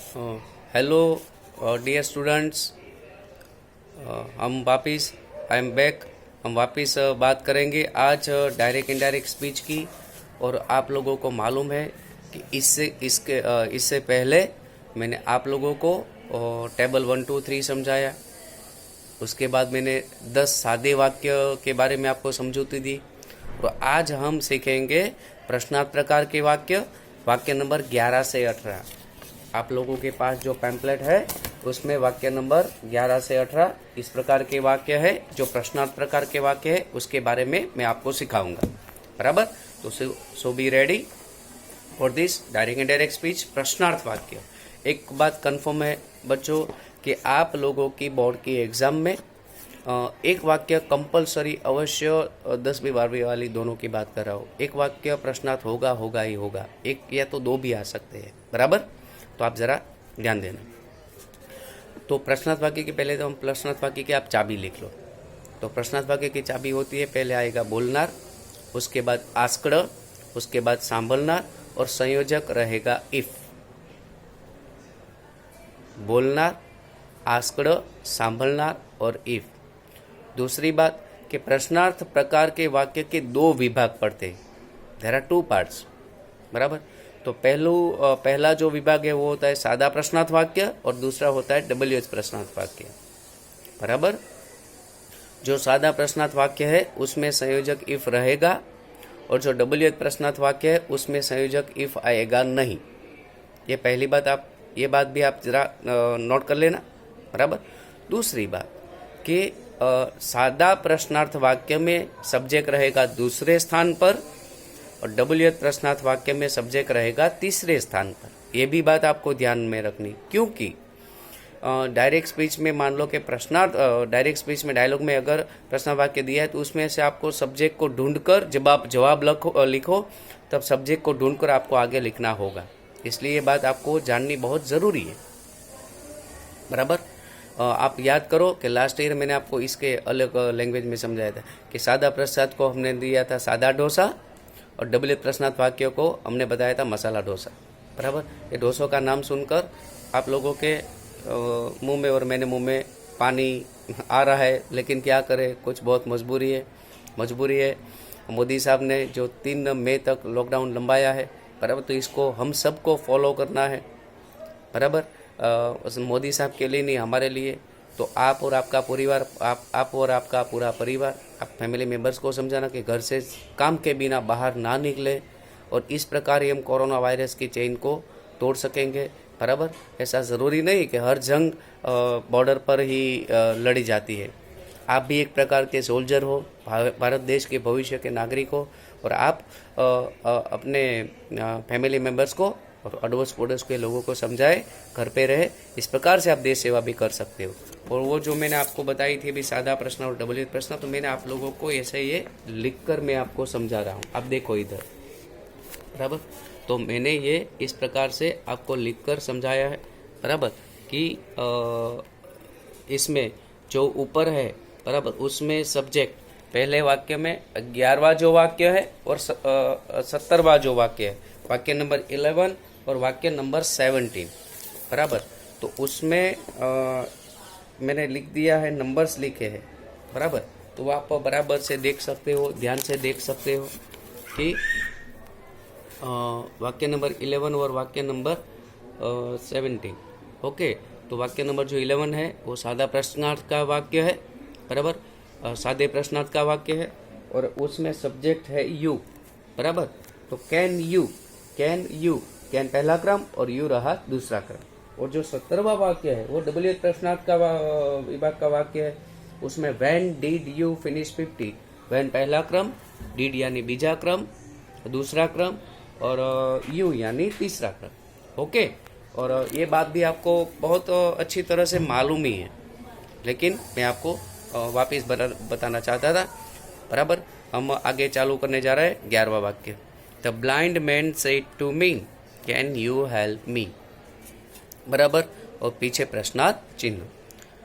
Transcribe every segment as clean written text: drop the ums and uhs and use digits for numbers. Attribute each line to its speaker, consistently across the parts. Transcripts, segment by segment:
Speaker 1: Hello dear students, हम वापिस I am back. हम वापिस बात करेंगे आज डायरेक्ट इनडायरेक्ट स्पीच की। और आप लोगों को मालूम है कि इससे पहले मैंने आप लोगों को टेबल 1 2 3 समझाया। उसके बाद मैंने 10 सादे वाक्य के बारे में आपको समझौती दी। तो आज हम सीखेंगे प्रश्नार्थ प्रकार के वाक्य, वाक्य नंबर 11 से 18। आप लोगों के पास जो पैम्पलेट है उसमें वाक्य नंबर 11 से 18 इस प्रकार के वाक्य है, जो प्रश्नार्थ प्रकार के वाक्य है उसके बारे में मैं आपको सिखाऊंगा। बराबर? तो so be ready for this direct indirect speech प्रश्नार्थ वाक्य। एक बात कंफर्म है बच्चों कि आप लोगों की बोर्ड की एग्जाम में एक वाक्य कंपलसरी अवश्य 10वीं 12वीं वाली दोनों की बात कर रहा हूँ, एक वाक्य प्रश्नार्थ होगा ही होगा, एक या तो दो भी आ सकते हैं। बराबर? तो आप जरा ध्यान देना। तो प्रश्नार्थ वाक्य के पहले तो हम प्रश्नार्थ वाक्य की आप चाबी लिख लो। तो प्रश्नार्थ वाक्य की चाबी होती है, पहले आएगा बोलनार, उसके बाद आस्कड़, उसके बाद सांभलनार और संयोजक रहेगा इफ। बोलनार, आस्कड़, सांभलनार और इफ। दूसरी बात कि प्रश्नार्थ प्रकार के वाक्य के दो विभाग पड़ते हैं। There are 2 parts. बराबर? तो पहला जो विभाग है वो होता है सादा प्रश्नार्थ वाक्य और दूसरा होता है WH प्रश्नार्थ वाक्य। बराबर? जो सादा प्रश्नार्थ वाक्य है उसमें संयोजक इफ रहेगा और जो WH प्रश्नार्थ वाक्य है उसमें संयोजक इफ आएगा नहीं। ये पहली बात, आप ये बात भी आप जरा नोट कर लेना। बराबर? दूसरी बात कि सादा प्रश्नार्थ वाक्य में सब्जेक्ट रहेगा दूसरे स्थान पर और WH प्रश्नार्थ वाक्य में सब्जेक्ट रहेगा तीसरे स्थान पर। यह भी बात आपको ध्यान में रखनी, क्योंकि डायरेक्ट स्पीच में मान लो कि डायरेक्ट स्पीच में डायलॉग में अगर प्रश्नार्थ वाक्य दिया है तो उसमें से आपको सब्जेक्ट को ढूंढकर जब आप जवाब लिखो तब सब्जेक्ट को ढूंढकर आपको आगे लिखना होगा। इसलिए ये बात आपको जाननी बहुत ज़रूरी है। बराबर? आप याद करो कि लास्ट ईयर मैंने आपको इसके अलग लैंग्वेज में समझाया था कि सादा प्रश्नार्थ को हमने दिया था सादा डोसा और WH प्रश्नार्थ वाक्य को हमने बताया था मसाला डोसा। बराबर? ये डोसों का नाम सुनकर आप लोगों के मुंह में और मेरे मुंह में पानी आ रहा है, लेकिन क्या करें, कुछ बहुत मजबूरी है। मोदी साहब ने जो 3 मई तक लॉकडाउन लंबाया है, बराबर, तो इसको हम सबको फॉलो करना है। बराबर? मोदी साहब के लिए नहीं, हमारे लिए। तो आप और आपका परिवार, आप और आपका पूरा परिवार, आप फैमिली मेम्बर्स को समझाना कि घर से काम के बिना बाहर ना निकले और इस प्रकार ही हम कोरोना वायरस की चेन को तोड़ सकेंगे। बराबर? ऐसा ज़रूरी नहीं कि हर जंग बॉर्डर पर ही लड़ी जाती है। आप भी एक प्रकार के सोल्जर हो, भारत देश के भविष्य के नागरिक हो, और आप अपने फैमिली मेम्बर्स को और अड़ोस पड़ोस के लोगों को समझाए, घर पे रहे। इस प्रकार से आप देश सेवा भी कर सकते हो। और वो जो मैंने आपको बताई थी भी सादा प्रश्न और WH प्रश्न, तो मैंने आप लोगों को ऐसे ये लिखकर मैं आपको समझा रहा हूँ। आप देखो इधर। बराबर? तो मैंने ये इस प्रकार से आपको लिखकर समझाया है। बराबर? कि इसमें जो ऊपर है, बराबर, उसमें सब्जेक्ट पहले वाक्य में 11वां जो वाक्य है और 70वां जो वाक्य है, वाक्य नंबर 11 और वाक्य नंबर 17। बराबर? तो उसमें मैंने लिख दिया है, नंबर्स लिखे हैं। बराबर? तो आप बराबर से देख सकते हो, ध्यान से देख सकते हो कि वाक्य नंबर 11 और वाक्य नंबर 17। ओके? तो वाक्य नंबर जो 11 है वो सादा प्रश्नार्थ का वाक्य है। बराबर? सादे प्रश्नार्थ का वाक्य है और उसमें सब्जेक्ट है यू। बराबर? तो कैन पहला क्रम और यू रहा दूसरा क्रम। और जो 70वां वाक्य है वो WH प्रश्नार्थ का विभाग का वाक्य है। उसमें when did you finish 50, when पहला क्रम, डिड यानी बीजा क्रम, दूसरा क्रम, और यू यानी तीसरा क्रम। ओके? और ये बात भी आपको बहुत अच्छी तरह से मालूम ही है, लेकिन मैं आपको वापस बताना चाहता था। बराबर? हम आगे चालू करने जा रहे हैं 11वां वाक्य। The blind man said to me, can you help me. बराबर? और पीछे प्रश्नार्थ चिन्ह।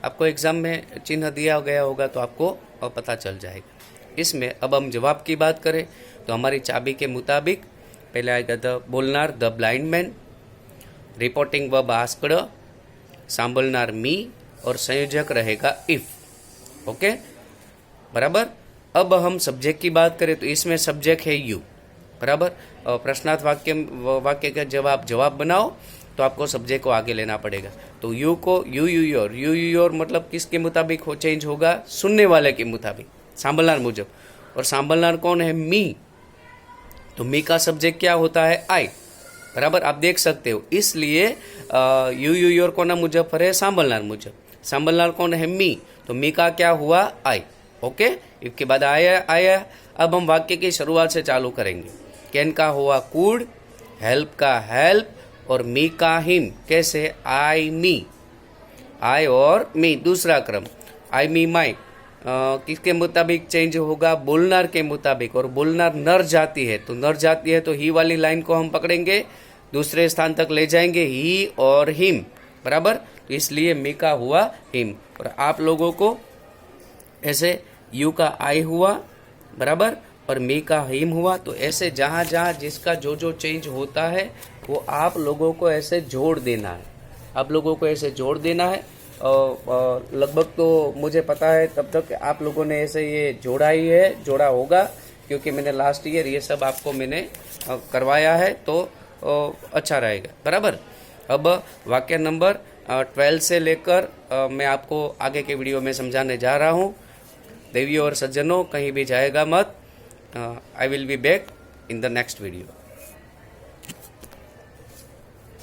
Speaker 1: आपको एग्जाम में चिन्ह दिया गया होगा तो आपको पता चल जाएगा। इसमें अब हम जवाब की बात करें तो हमारी चाबी के मुताबिक पहले आएगा द बोलनार, the blind man. Reporting verb asked, सांभळनार मी और संयोजक रहेगा इफ। ओके, बराबर। अब हम सब्जेक्ट की बात करें तो इसमें सब्जेक्ट है यू, बराबर। प्रश्नार्थ वाक्य का जवाब बनाओ तो आपको सब्जेक्ट को आगे लेना पड़ेगा। तो यू को यू योर मतलब किसके मुताबिक हो चेंज होगा? सुनने वाले के मुताबिक, सांभलनार मुजब। और सांभलनार कौन है? मी। तो मी का सब्जेक्ट क्या होता है? आई, बराबर। आप देख सकते हो, इसलिए यू योर कोना मुजब फरे? सांभलनार मुजब। सांभलनार कौन है? मी। तो मी का क्या हुआ? आई। ओके, इफ के बाद आया। अब हम वाक्य की शुरुआत से चालू करेंगे। कैन का हुआ कुड, हेल्प का हेल्प और मी का हिम। कैसे? आई मी, आई और मी, दूसरा क्रम। आई मी माई किसके मुताबिक चेंज होगा? बोलनार के मुताबिक। और बोलनार नर जाती है, तो नर जाती है तो ही वाली लाइन को हम पकड़ेंगे, दूसरे स्थान तक ले जाएंगे, ही और हिम, बराबर। तो इसलिए मी का हुआ हिम। और आप लोगों को ऐसे यू का आई हुआ, बराबर, और मी का हिम हुआ। तो ऐसे जहाँ जहाँ जिसका जो चेंज होता है वो आप लोगों को ऐसे जोड़ देना है, आप लोगों को ऐसे जोड़ देना है। लगभग तो मुझे पता है तब तक आप लोगों ने ऐसे ये जोड़ा होगा, क्योंकि मैंने लास्ट ईयर ये सब आपको मैंने करवाया है, तो अच्छा रहेगा, बराबर। अब वाक्य नंबर 12 से लेकर मैं आपको आगे के वीडियो में समझाने जा रहा हूँ। देवियों और सज्जनों, कहीं भी जाएगा मत। I will be back in the next video.